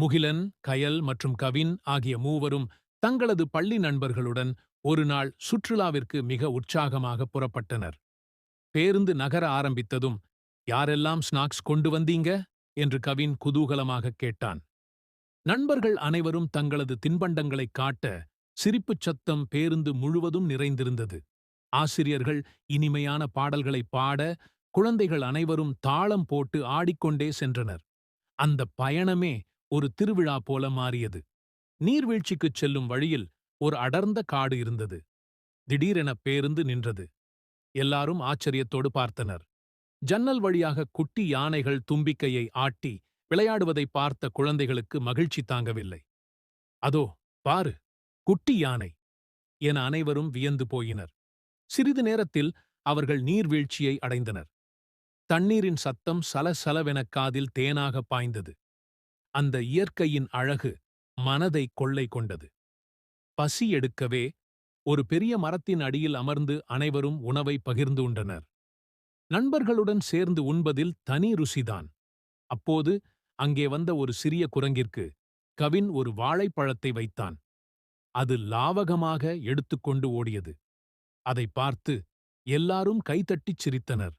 முகிலன், கயல் மற்றும் கவின் ஆகிய மூவரும் தங்களது பள்ளி நண்பர்களுடன் ஒரு நாள் சுற்றுலாவிற்கு மிக உற்சாகமாக புறப்பட்டனர். பேருந்து நகர ஆரம்பித்ததும், யாரெல்லாம் ஸ்நாக்ஸ் கொண்டு வந்தீங்க என்று கவின் குதூகலமாகக் கேட்டான். நண்பர்கள் அனைவரும் தங்களது தின்பண்டங்களைக் காட்ட, சிரிப்புச் சத்தம் பேருந்து முழுவதும் நிறைந்திருந்தது. ஆசிரியர்கள் இனிமையான பாடல்களைப் பாட, குழந்தைகள் அனைவரும் தாளம் போட்டு ஆடிக்கொண்டே சென்றனர். அந்த பயணமே ஒரு திருவிழா போல மாறியது. நீர்வீழ்ச்சிக்குச் செல்லும் வழியில் ஒரு அடர்ந்த காடு இருந்தது. திடீரென பேருந்து நின்றது. எல்லாரும் ஆச்சரியத்தோடு பார்த்தனர். ஜன்னல் வழியாக குட்டி யானைகள் தும்பிக்கையை ஆட்டி விளையாடுவதை பார்த்த குழந்தைகளுக்கு மகிழ்ச்சி தாங்கவில்லை. அதோ பாரு, குட்டி யானை என அனைவரும் வியந்து போயினர். சிறிது நேரத்தில் அவர்கள் நீர்வீழ்ச்சியை அடைந்தனர். தண்ணீரின் சத்தம் சலசலவெனக் காதில் தேனாக பாய்ந்தது. அந்த இயற்கையின் அழகு மனதை கொள்ளை கொண்டது. பசி எடுக்கவே ஒரு பெரிய மரத்தின் அடியில் அமர்ந்து அனைவரும் உணவை பகிர்ந்து உண்டனர். நண்பர்களுடன் சேர்ந்து உண்பதில் தனி ருசிதான். அப்போது அங்கே வந்த ஒரு சிறிய குரங்கிற்கு கவின் ஒரு வாழைப்பழத்தை வைத்தான். அது லாவகமாக எடுத்துக்கொண்டு ஓடியது. அதை பார்த்து எல்லாரும் கைதட்டிச் சிரித்தனர்.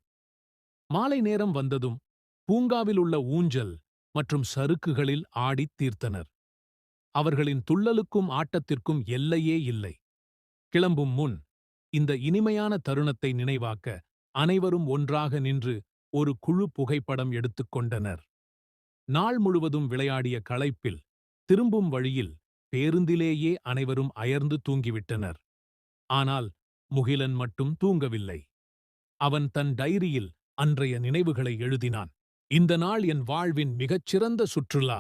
மாலை நேரம் வந்ததும் பூங்காவில் உள்ள ஊஞ்சல் மற்றும் சறுக்குகளில் ஆடித் தீர்த்தனர். அவர்களின் துள்ளலுக்கும் ஆட்டத்திற்கும் எல்லையே இல்லை. கிளம்பும் முன் இந்த இனிமையான தருணத்தை நினைவாக்க அனைவரும் ஒன்றாக நின்று ஒரு குழு புகைப்படம் எடுத்துக்கொண்டனர். நாள் முழுவதும் விளையாடிய களைப்பில் திரும்பும் வழியில் பேருந்திலேயே அனைவரும் அயர்ந்து தூங்கிவிட்டனர். ஆனால் முகிலன் மட்டும் தூங்கவில்லை. அவன் தன் டைரியில் அன்றைய நினைவுகளை எழுதினான். இந்த நாள் என் வாழ்வின் மிகச்சிறந்த சுற்றுலா.